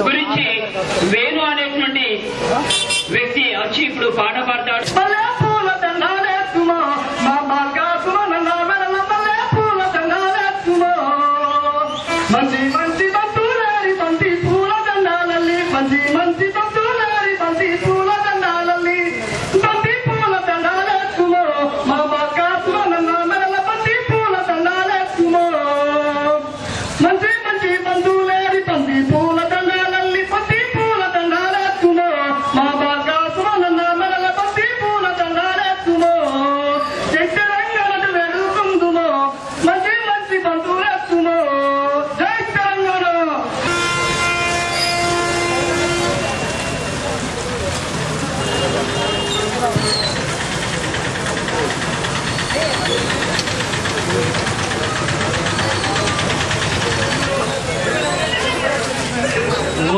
గురించి వేణు అనేటువంటి వ్యక్తి వచ్చి ఇప్పుడు పాట పాడతాడు.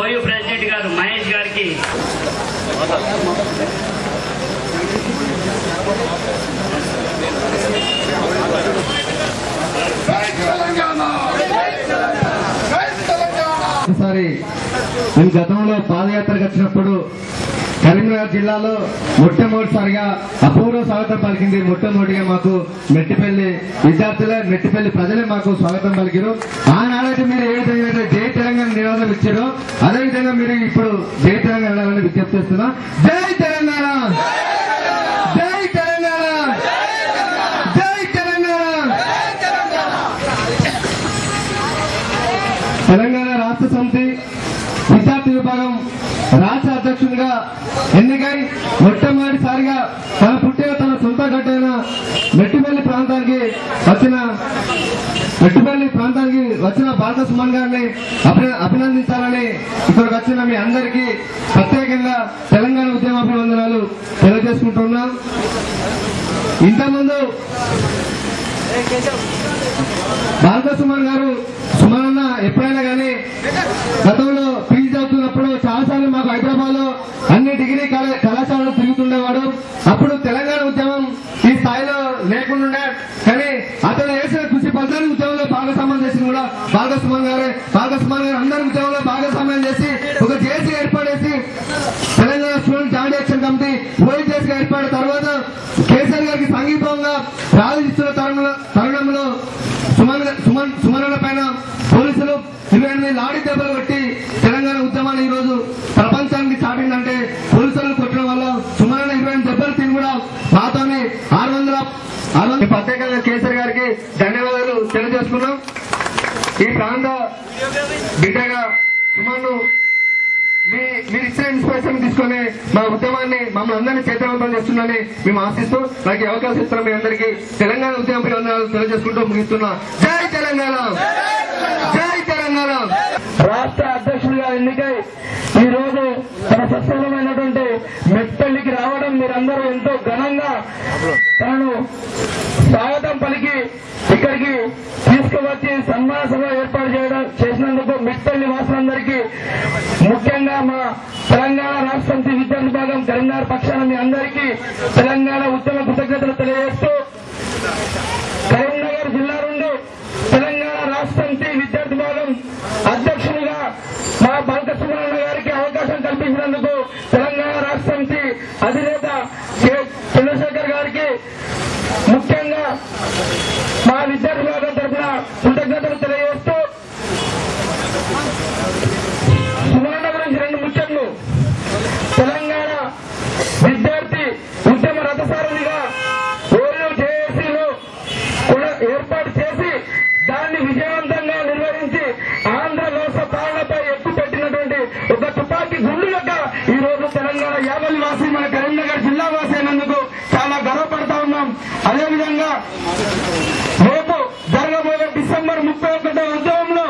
ఓయూ ప్రెసిడెంట్ గారు మహేష్ గారికి ఒకసారి నేను గతంలో పాదయాత్రకు వచ్చినప్పుడు కరీంనగర్ జిల్లాలో మొట్టమొదటిసారిగా అపూర్వ స్వాగతం పలికింది. మొట్టమొదటిగా మాకు మెట్టిపల్లి విద్యార్థులే, మెట్టిపల్లి ప్రజలే మాకు స్వాగతం పలికారు. ఆనాడైతే మీరు ఏ విధంగా జై తెలంగాణ నినాదం ఇచ్చారో అదేవిధంగా మీరు ఇప్పుడు జై తెలంగాణ వెళ్ళాలని విజ్ఞప్తి చేస్తున్నా. జై తెలంగాణ, జై తెలంగాణ, జై తెలంగాణ. తెలంగాణ రాష్ట్ర సమితి విద్యార్థి విభాగం రాష్ట్ర అధ్యక్షుడిగా ఎన్నికై మొట్టమొదటిసారిగా తన పుట్టిన తన సొంత గడ్డైన మెట్టిపల్లి ప్రాంతానికి వచ్చిన బాలక సుమన్ గారిని అభినందించాలని ఇక్కడికి వచ్చిన మీ అందరికీ ప్రత్యేకంగా తెలంగాణ ఉద్యమాభివందనాలు తెలియజేసుకుంటున్నాం. ఇంతకుముందు బాలక సుమన్ గారు సుమన్ ఎప్పుడైనా కానీ గతంలో పీజీ చదువుతున్నప్పుడు చాలాసార్లు మాకు హైదరాబాద్ లో అన్ని డిగ్రీ కళాశాలలో తిరుగుతుండేవాడు. అప్పుడు తెలంగాణ ఉద్యమం ఈ స్థాయిలో లేకుండా కానీ అతను చేసిన కృషి పద్ధతి ఉద్యమంలో భాగస్వామ్యం చేసి కూడా బాలక సుమన్ గారు అందరి ఉద్యమంలో భాగస్వామ్యం చేసి ఒక జేసీ ఏర్పడేసి Telangana student joint action committee OSJC ఏర్పడిన తర్వాత కేసీఆర్ గారికి సంఘీభావంగా ప్రారంభిస్తున్న తరుణంలో సుమనుల పైన పోలీసులు 28 లాఠీ దెబ్బలు కొట్టి తెలంగాణ ఉద్యమాన్ని ఈ రోజు ప్రపంచానికి చాటిందంటే పోలీసులు కొట్టడం వల్ల సుమనుల 28 దెబ్బలు తిని కూడా మాతోని 600 ప్రత్యేకంగా కేసీఆర్ గారికి ధన్యవాదాలు తెలియజేసుకున్నాం. ఈ ప్రాంత బిడ్డగా సుమన్ను మీరు ఇచ్చిన ఇన్స్పిరేషన్ తీసుకుని మా ఉద్యమాన్ని మమ్మల్ని అందరినీ చైతన్యవంతం చేస్తుందని మేము ఆశిస్తూ నాకు ఈ అవకాశం ఇస్తున్న మీ అందరికీ తెలంగాణ ఉద్యమ అభినందనలు తెలియజేసుకుంటూ ముగిస్తున్నా. జై తెలంగాణ, జై తెలంగాణ. రాష్ట్ర అధ్యక్షుడిగా ఎన్నికై ఈ రోజు తన స్వస్థలమైనటువంటి మెట్పల్లికి రావడం మీరందరూ ఎంతో ఘనంగా తనను స్వాగతం పలికి ఇక్కడికి తీసుకువచ్చి సన్మాన సభ ఏర్పాటు చేసినందుకు మెట్పల్లి వాసులందరికీ ముఖ్యంగా మా తెలంగాణ రాష్ట్ర సమితి విద్యార్థి విభాగం కరీంనగర్ పక్షాన మీ అందరికీ తెలంగాణ ఉద్యమ కృతజ్ఞతలు తెలియజేస్తూ కరీంనగర్ జిల్లా నుండి తెలంగాణ రాష్ట్ర సమితి విద్యార్థి విభాగం అధ్యక్షునిగా మా బాలక సుమన్ గారికి అవకాశం కల్పించినందుకు తెలంగాణ రాష్ట్ర సమితి అధినేత కె చంద్రశేఖర్ గారికి ముఖ్యంగా మా విద్యార్థి విభాగం తరఫున కృతజ్ఞతలు తెలియజేస్తూ సుమన్ గురించి 2 ముచ్చట్లు. తెలంగాణ విద్యార్థి ఉద్యమ రథసారథిగా ఓయూ జేఏసీలో కూడా ఏర్పాటు చేసి దాన్ని విజయవంతంగా నిర్వహించి ఆంధ్ర రాష్ట్ర పాలనపై ఎక్కుపెట్టినటువంటి ఒక తుపాకీ గుండుగా ఈ రోజు తెలంగాణ యావల్ వాసి మన కరీంనగర్ జిల్లా వాసి అయినందుకు చాలా గర్వపడతా ఉన్నాం. అదేవిధంగా రేపు జరగబోయే డిసెంబర్ 31వ ఉద్యమంలో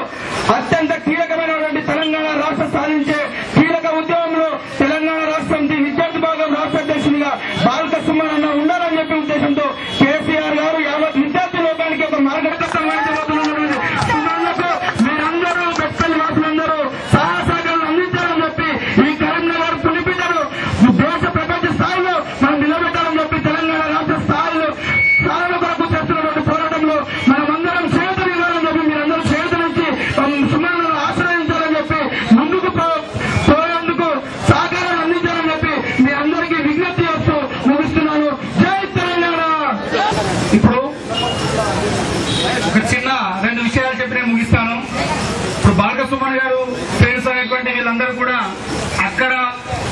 అత్యంత కీలకమైనటువంటి తెలంగాణ రాష్ట్ర సాధించే కీలక ఉద్యమంలో తెలంగాణ రాష్ట్ర సమితి విద్యార్థి భాగం రాష్ట్ర అధ్యక్షునిగా బాలక సుమన్ అన్న ఉండాలని చెప్పే ఉద్దేశంతో కేసీఆర్ గారు యావత్ విద్యార్థి లోకానికి ఒక మార్గదర్శకం వహించబోతున్నటువంటి సుమన్లకు మీరందరూ మెట్పల్లి వాసులందరూ సహాయకాలను అందించాలని చెప్పి ఈ కరీంనగర్ పులిపిటలు దేశ ప్రపంచ స్థాయిలో మనం నిలబెట్టాలని చెప్పి తెలంగాణ రాష్ట్ర స్థాయిలో సాధన కొరకు చేస్తున్నటువంటి పోరాటంలో మనమందరం చేతులు ఇవ్వాలని చెప్పి మీరందరూ చేతులిచ్చి సుమన్లను ఆశ్రయించాలని చెప్పి ముందుకు నేను ముగిస్తాను. ఇప్పుడు బాల్క సుమన్ గారు ఫ్రెండ్స్ అనేటువంటి వీళ్ళందరూ కూడా అక్కడ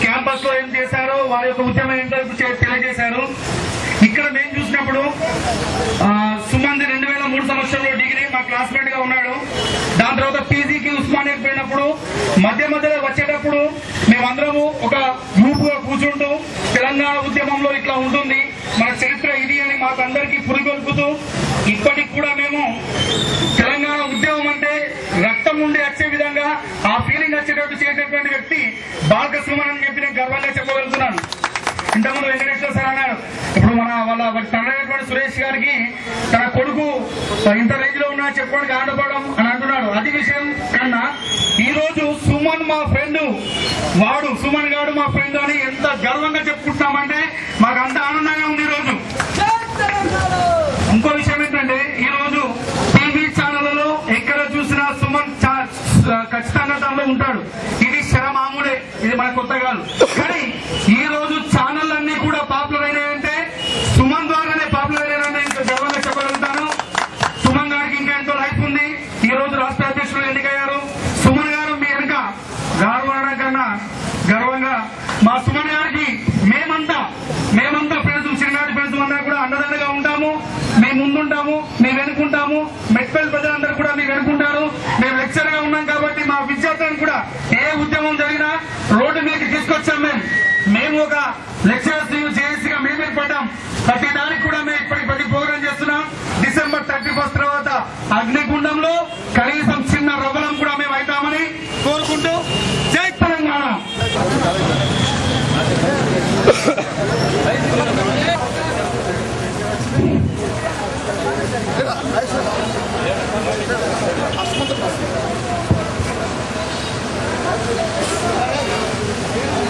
క్యాంపస్ లో ఏం చేశారో వారి యొక్క ఉద్యమం ఏంటో తెలియజేశారు. ఇక్కడ మేము చూసినప్పుడు సుమన్ 2003 సంవత్సరంలో డిగ్రీ మా క్లాస్మేట్ గా ఉన్నాడు. దాని తర్వాత పీజీకి ఉస్మానియాకి పోయినప్పుడు మధ్యలో వచ్చేటప్పుడు మేమందరము ఒక గ్రూప్ గా కూర్చుంటూ తెలంగాణ ఉద్యమంలో ఇట్లా ఉంటుంది, మన చరిత్ర ఇది అని మాకు అందరికీ పురిగొల్పుతూ ఇప్పటికి కూడా మేము తెలంగాణ ఉద్యమం అంటే రక్తం నుండి వచ్చే విధంగా ఆ ఫీలింగ్ వచ్చేటట్టు చేసేటువంటి వ్యక్తి బాల్క సుమన్ అని చెప్పి నేను గర్వంగా చెప్పగలుగుతున్నాను. ఇంతకుముందు వెంకటేశ్వర సార్ అన్నారు, ఇప్పుడు వాళ్ళ తండ్రి సురేష్ గారికి తన కొడుకు ఇంత రేంజ్ లో ఉన్నా చెప్పుకోవడానికి ఆడపడడం అని అంటున్నాడు. అది విషయం కన్నా ఈ రోజు సుమన్ మా ఫ్రెండ్, వాడు సుమన్ గారు మా ఫ్రెండ్ అని ఎంత గర్వంగా చెప్పుకుంటున్నామంటే మాకు అంత ఆనందంగా ఉంది. ఈ రోజు ఇంకో విషయం ఏంటంటే ఈ రోజు టీవీ ఛానళ్లలో ఎక్కడ చూసినా సుమన్ ఖచ్చితంగా తనలో ఉంటాడు. ఇది శరమామూలే, ఇది మన కొత్త కాదు. కానీ ఈ రోజు ఛానల్ అన్ని కూడా పాపులర్ అయినాయంటే సుమన్ ద్వారానే పాపులర్ అయినాయని ఇంకా గర్వంగా చెప్పగలుగుతాను. సుమన్ గారికి ఇంకా ఎంతో లైఫ్ ఉంది. ఈ రోజు రాష్ట్ర అధ్యక్షులు ఎన్నికయ్యారు. సుమన్ గారు మీ వెనుక గర్వడం కన్నా గర్వంగా మా సుమన్ గారికి మేమంతా ఫ్రెండ్స్, చిన్ననాటి ఫ్రెండ్స్ అందరూ కూడా అండదండగా ఉంటాము. మేము ముందుంటాము, మేము వెనుకుంటాము. మెట్పల్లి ప్రజలందరూ కూడా మీకు వెనుకుంటారు. మేము లెక్చర్ గా ఉన్నాం కాబట్టి మా విద్యార్థులను కూడా ఏ ఉద్యమం జరిగినా రోడ్డు మీదకి తీసుకొచ్చాం. మేము ఒక లెక్చరర్స్ జేఏసీగా మేము ఏర్పడ్డాం. ప్రతి దానికి కూడా మేము ఇప్పటికి ప్రతి ప్రోగ్రాం చేస్తున్నాం. December 31 తర్వాత అగ్నిగుండంలో కనీసం చిన్న రవలం కూడా మేము అవుతామని కోరుకుంటూ జై తెలంగాణ.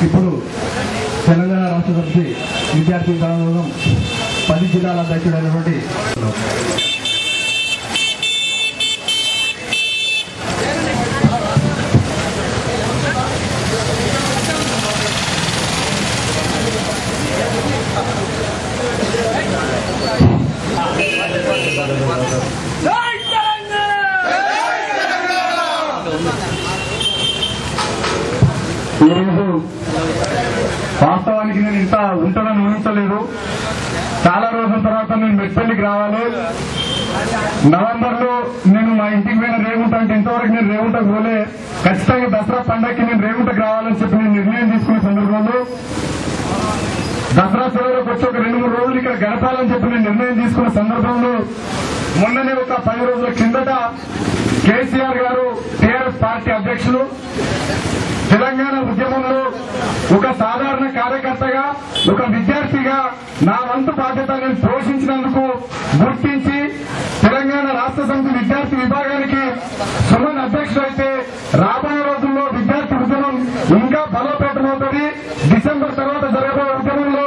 ఇప్పుడు తెలంగాణ రాష్ట్ర సమితి విద్యార్థి విభాగం 10 జిల్లాల అధ్యక్షుడైనటువంటి ఈరోజు వాస్తవానికి నేను ఇంత ఉంటుందని ఊహించలేదు. చాలా రోజుల తర్వాత నేను మెట్పల్లికి రావాలి. నవంబర్ లో నేను మా ఇంటికి పోయిన రేగుంట అంటే ఇంతవరకు నేను రేగుంటకు పోలే. ఖచ్చితంగా దసరా పండగకి నేను రేగుంటకు రావాలని చెప్పి నేను నిర్ణయం తీసుకునే సందర్భంలో దసరా సెలవులకు వచ్చి ఒక 2-3 రోజులు ఇక్కడ గడపాలని చెప్పి నేను నిర్ణయం తీసుకున్న సందర్భంలో మొన్ననే ఒక 10 రోజుల కిందట కేసీఆర్ గారు టీఆర్ఎస్ పార్టీ అధ్యక్షులు తెలంగాణ ఉద్యమంలో ఒక సాధారణ కార్యకర్తగా, ఒక విద్యార్థిగా నా వంతు బాధ్యత నేను పోషించినందుకు గుర్తించి తెలంగాణ రాష్ట్ర సమితి విద్యార్థి విభాగానికి సుమన్ అధ్యక్షుడైతే రాబోయే రోజుల్లో విద్యార్థి ఉద్యమం ఇంకా బలోపేతమవుతుంది. డిసెంబర్ తర్వాత జరగబోయే ఉద్యమంలో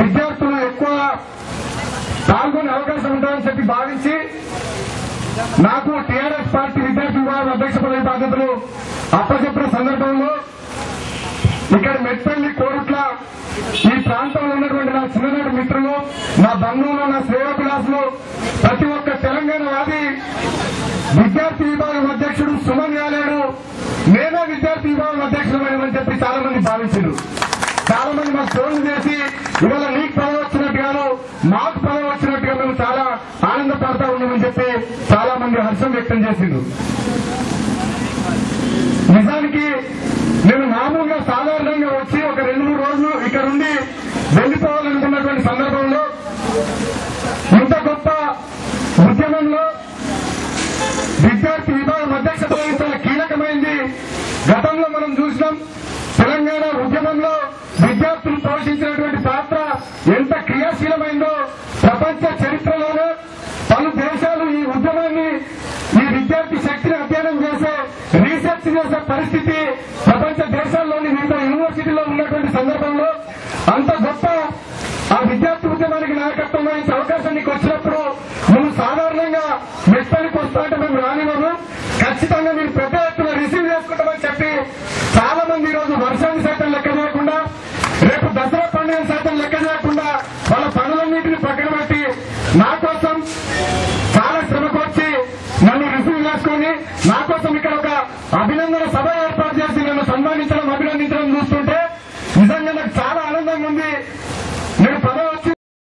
విద్యార్థులు ఎక్కువ పాల్గొనే అవకాశం ఉంటుందని చెప్పి భావించి నాకు టీఆర్ఎస్ పార్టీ విద్యార్థి విభాగం అధ్యక్ష పదవి బాధ్యతలు అప్పచెప్పిన సందర్భంలో ఇక్కడ మెట్పల్లి, కోరుట్ల ఈ ప్రాంతంలో ఉన్నటువంటి నా చిన్ననాటి మిత్రులు, నా బంధువులు, నా సేవకులాసులు, ప్రతి ఒక్క తెలంగాణ వాది విద్యార్థి విభాగం అధ్యక్షుడు సుమన్ గాలేడు, నేనే విద్యార్థి విభాగం అధ్యక్షుడమని చెప్పి చాలా మంది భావించారు. చాలా మంది మాకు ఫోన్లు చేసి ఇవాళ నీకు పదవి వచ్చినట్టుగాను మాకు పదవి వచ్చినట్టుగా మేము చాలా ఆనందపడతా ఉన్నామని చెప్పి చాలా మంది హర్షం వ్యక్తం చేసిండ్రు. నిజానికి నేను మామూలుగా సాధారణంగా వచ్చి ఒక 2-3 రోజులు ఇక్కడ ఉండి వెళ్లిపోవాలనుకున్నటువంటి సందర్భంలో ఇంత గొప్ప ఉద్యమంలో విద్యార్థి విభాగం అధ్యక్ష పదవి చాలా కీలకమైంది. గతంలో మనం చూసినాం తెలంగాణ ఉద్యమంలో విద్యార్థులు పోషించినటువంటి పాత్ర ఎంత క్రియాశీలమైందో ప్రపంచ చరిత్రలోనే పలు దేశాలు ఈ ఉద్యమాన్ని, ఈ విద్యార్థి శక్తిని అధ్యయనం చేసే, రీసెర్చ్ చేసే పరిస్థితి ప్రపంచ దేశాల్లోని వివిధ యూనివర్సిటీలో ఉన్నటువంటి సందర్భంలో అంత గొప్ప ఆ విద్యార్థి ఉద్యమానికి నాయకత్వం వహించే అవకాశం నీకు వచ్చినప్పుడు నువ్వు సాధారణంగా మెట్పల్లికి వస్తా అంటే మేము రానివ్వము, ఖచ్చితంగా మీరు పెద్ద ఎత్తున రిసీవ్ చేసుకుంటామని చెప్పి చాలా మంది ఈరోజు వర్షాన్ని సైతం లెక్క చేయకుండా, రేపు దసరా పండుగ సైతం లెక్క చేయకుండా వాళ్ళ పనులన్నింటినీ పక్కన పెట్టి నా కోసం చాలా శ్రమకు వచ్చి నన్ను రిసీవ్ చేసుకుని కలిసి మేము సన్మానించడం అభినందించడం చూస్తుంటే నిజంగా నాకు చాలా